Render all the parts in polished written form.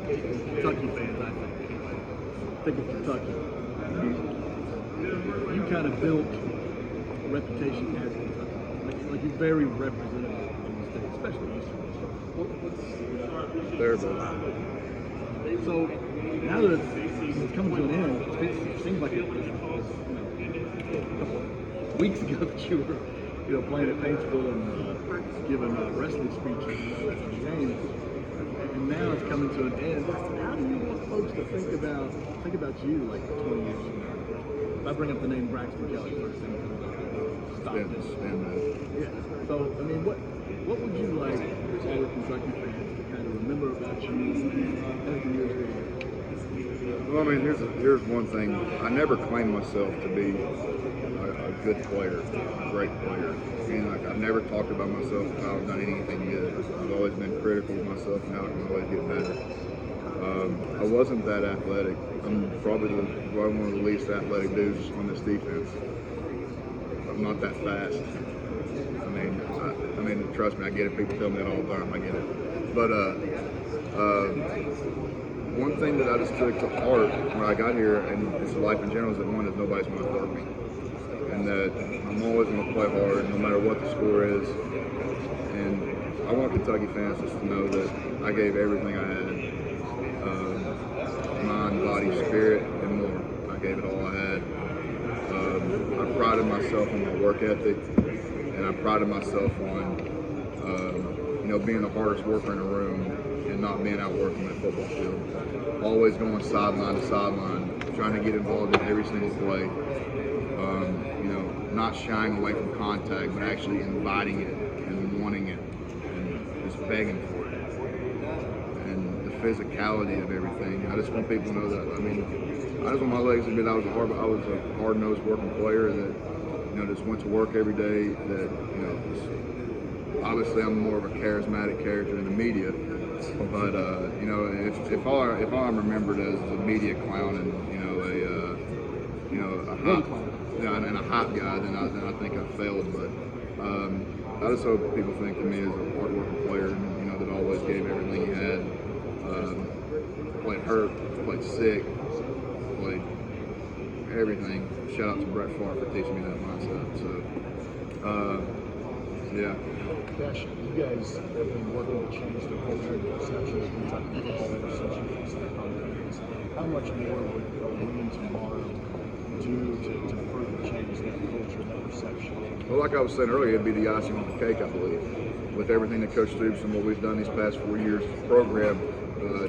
Kentucky fans, I think of Kentucky. You kind of built a reputation as Kentucky. Like you're very representative in the state, especially Eastern. So now that it's coming to an end, it seems like it was a couple of weeks ago that you were playing at Paintsville and giving wrestling speeches in the game. And now it's coming to an end. How do you want folks to think about you like 20 years from now? If I bring up the name Braxton Kelly first thing, stop this. Yeah. So I mean, what would you like all the Kentucky fans to kind of remember about you as the years go on? Well, I mean, here's one thing. I never claimed myself to be a good player, a great player. I mean, like I've never talked about myself if I've done anything good. I've always been critical of myself, and how I can always get better. I wasn't that athletic. I'm probably one of the least athletic dudes on this defense. I'm not that fast. I mean, trust me, I get it. People tell me that all the time. I get it. But one thing that I just took to heart when I got here, and it's life in general, is that one is nobody's going to hurt me, and that I'm always going to play hard, no matter what the score is. And I want Kentucky fans just to know that I gave everything I had, mind, body, spirit, and more. I gave it all I had. I prided myself on my work ethic, and I prided myself on being the hardest worker in the room and not being out working the football field. Always going sideline to sideline, trying to get involved in every single play. Not shying away from contact, but actually inviting it and wanting it and just begging for it. And the physicality of everything. I just want people to know that. I mean, I just want my legacy to be that I was a hard-nosed working player that just went to work every day. That obviously I'm more of a charismatic character in the media, but if all I'm remembered as is a media clown and a hot guy, then I think I failed. But I just hope people think of me as a hard-working player, that always gave everything he had. Played hurt, played sick, played everything. Shout out to Brett Favre for teaching me that mindset. So, yeah. Kash, you guys have been working to change the culture and perception of Kentucky football ever since you faced the Conference. How much more would a win tomorrow do to further change that culture and that perception? Well, like I was saying earlier, it'd be the icing on the cake, I believe. With everything that Coach Stoops and what we've done these past 4 years of the program,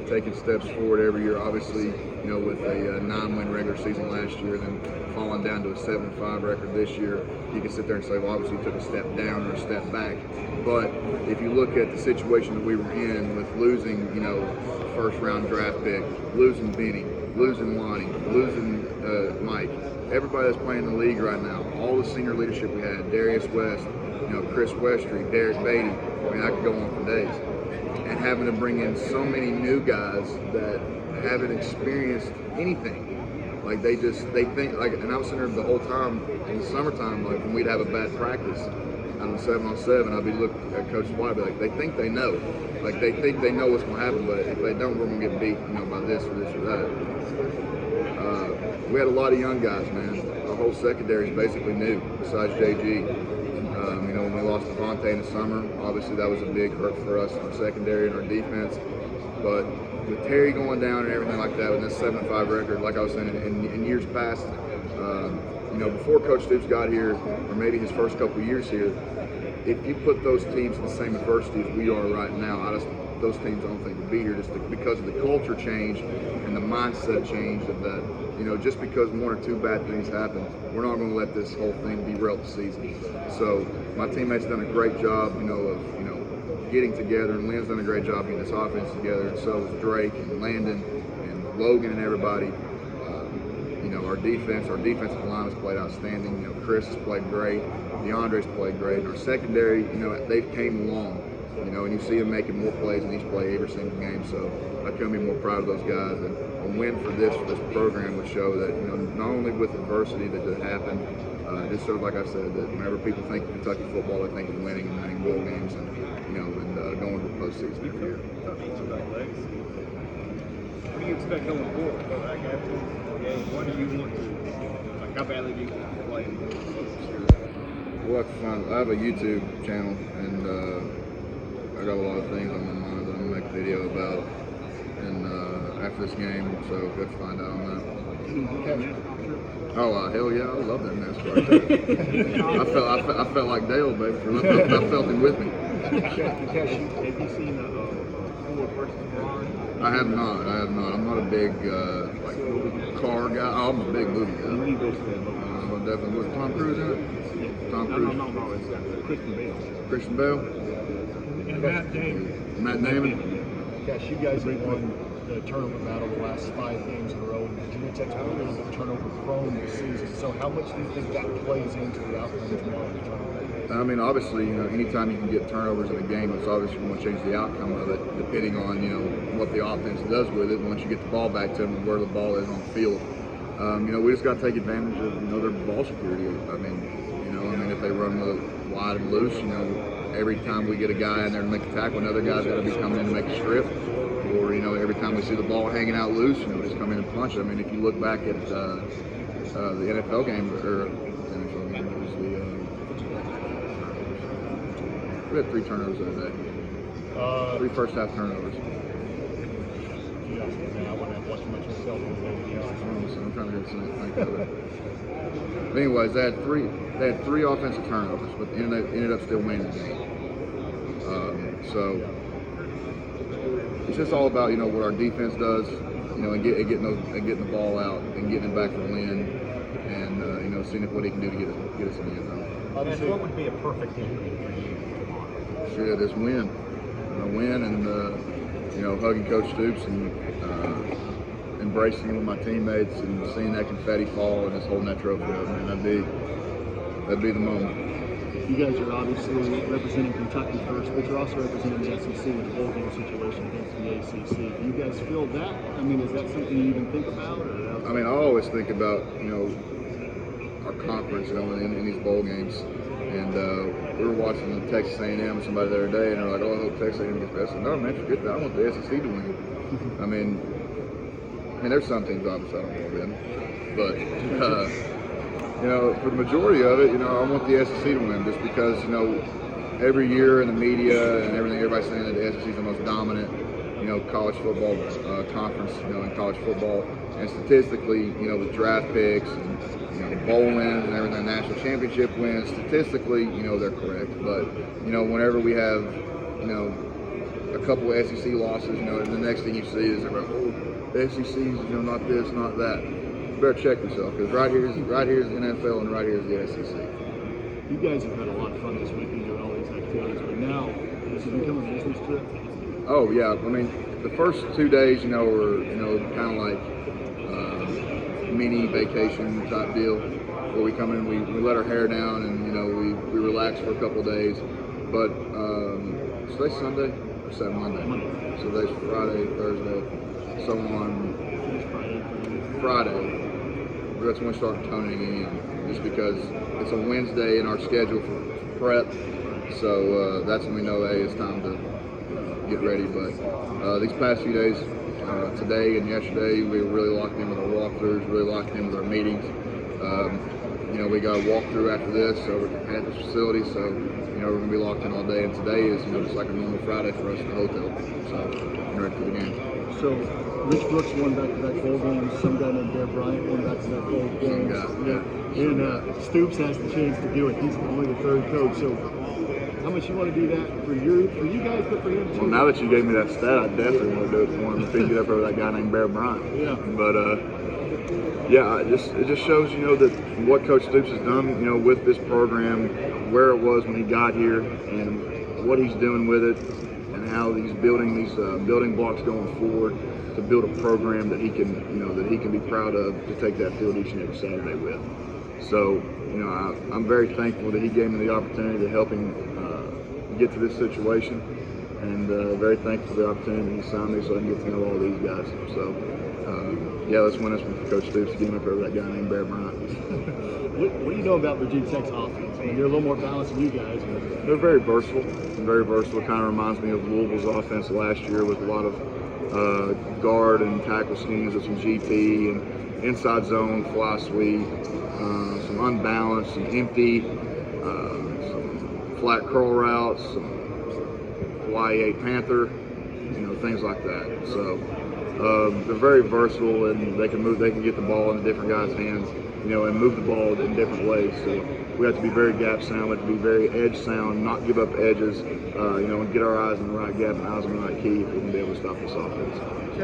taking steps forward every year. Obviously, with a 9-win regular season last year, then falling down to a 7-5 record this year, you can sit there and say, well, obviously you took a step down or a step back. But if you look at the situation that we were in with losing, first-round draft pick, losing Benny, losing Lonnie, losing Mike, everybody that's playing in the league right now, all the senior leadership we had, Darius West, Chris Westry, Derek Beatty, I mean, I could go on for days. And having to bring in so many new guys that haven't experienced anything. Like they think, like, and I was sitting there the whole time in the summertime, like when we'd have a bad practice on the 7-on-7, I'd be looking at Coach White, be like, they think they know. Like they think they know what's going to happen, but if they don't, we're going to get beat, by this or this or that. We had a lot of young guys, man. Our whole secondary is basically new, besides JG. When we lost Devontae in the summer, obviously that was a big hurt for us in our secondary and our defense. But with Terry going down and everything like that, with this 7-5 record, like I was saying, in years past, before Coach Stoops got here, or maybe his first couple of years here, if you put those teams in the same adversity as we are right now, those teams I don't think would be here just because of the culture change and the mindset change of that. Just because 1 or 2 bad things happen, we're not going to let this whole thing derail the season. So my teammates done a great job, of getting together, and Lynn's done a great job getting this offense together, and so has Drake and Landon and Logan and everybody. Our defensive line has played outstanding. Chris has played great. DeAndre's played great. And our secondary, they've came along. And you see them making more plays in each play every single game. So I couldn't be more proud of those guys. And a win for this program would show that, not only with adversity that happened, just sort of like I said, that whenever people think of Kentucky football, they think of winning and winning bowl games and going to the postseason every year. expect going forward? Like after the game, what do you want to? Like how badly do you want to play? We'll have to find. I have a YouTube channel, and I got a lot of things on my mind that I'm gonna make a video about, and after this game, so we'll have to find out on that. Oh hell yeah, I love that NASCAR. I felt like Dale, baby. I felt him with me. Have you seen Ford versus Ferrari? I have not. I'm not a big like car guy. Oh, I'm a big movie guy. You need to go to that. Definitely. Was Tom Cruise in it? Tom Cruise. No, it's Christian Bale. Christian Bale. And Matt Damon. Matt Damon. Cash, you guys have won the turnover battle the last 5 games in a row. Virginia Tech's been a little bit turnover prone this season. So how much do you think that plays into the outcome tomorrow in the tournament? I mean, obviously, anytime you can get turnovers in a game, it's obviously going to change the outcome of it, depending on, what the offense does with it once you get the ball back to them and where the ball is on the field. We just got to take advantage of, their ball security. I mean, if they run wide and loose, every time we get a guy in there to make a tackle, another guy's got to be coming in to make a strip. Or, every time we see the ball hanging out loose, just come in and punch it. I mean, if you look back at the NFL game, we had 3 turnovers the other day. 3 first half turnovers. You guys, I wouldn't have watched much myself. I'm trying to think of it. But anyways, they had three offensive turnovers, but ended up still winning the game. So it's just all about what our defense does, and getting the ball out and getting it back for Lynn, and seeing what he can do to get us in the end zone. What would be a perfect game for you? Sure, just win, and hugging Coach Stoops and embracing him with my teammates and seeing that confetti fall and just holding that trophy up, man, that'd be the moment. You guys are obviously representing Kentucky first, but you're also representing the SEC in a bowl game situation against the ACC. Do you guys feel that? I mean, is that something you even think about? Or I always think about our conference, in these bowl games. And we were watching the Texas A&M somebody the other day, and they're like, "Oh, I hope Texas A&M gets best." No, man, forget that. I want the SEC to win. I mean, there's some things obviously I don't want to win, but for the majority of it, I want the SEC to win just because every year in the media and everything, everybody's saying that the SEC is the most dominant, college football conference, in college football, and statistically, with draft picks and bowl wins and everything, national championship wins, statistically, they're correct. But, whenever we have, a couple of SEC losses, and the next thing you see is, the SEC's, not this, not that. You better check yourself, because right here's the NFL and right here's the SEC. you guys have had a lot of fun this weekend doing all these activities, but now this has become a business trip. Oh yeah, the first 2 days, were kind of like mini vacation type deal, where we come in, we let our hair down, and we relax for a couple of days. But today's Sunday or Saturday, Monday. So today's Friday, Thursday. So on Friday, that's when we start toning in, just because it's a Wednesday in our schedule for prep. So that's when we know, hey, it's time to get ready. But these past few days, today and yesterday, we were really locked in with our walkthroughs, really locked in with our meetings. We got a walkthrough after this over at the Panthers facility, so we're going to be locked in all day. And today is just like a normal Friday for us in the hotel. So we're ready for the game. So Rich Brooks won back-to-back bowl games. Some guy named Bear Bryant won back-to-back bowl games. And Stoops has the chance to do it. He's only the 3rd coach. So how much you want to do that for you guys, but for him too? Well, now that you gave me that stat, I definitely want to do it for him and pick it up over that guy named Bear Bryant. Yeah. But it just shows that what Coach Stoops has done, with this program, where it was when he got here, and what he's doing with it, and how he's building these building blocks going forward to build a program that he can, that he can be proud of to take that field each and every Saturday with. So, I'm very thankful that he gave me the opportunity to help him get to this situation. and very thankful for the opportunity he signed me so I can get to know all these guys. So, yeah, let's win this one for Coach Stoops again up over that guy named Bear Bryant. What do you know about Virginia Tech's offense? I mean, they're a little more balanced than you guys. They're very versatile. Very versatile. It kind of reminds me of Louisville's offense last year with a lot of guard and tackle schemes with some GT and inside zone, fly sweep, some unbalanced, some empty, some flat curl routes, some Y8 Panther, things like that. So they're very versatile and they can move. They can get the ball into different guys' hands, and move the ball in different ways. So we have to be very gap sound. We have to be very edge sound, not give up edges, and get our eyes in the right gap and eyes on the right key if we can be able to stop this offense.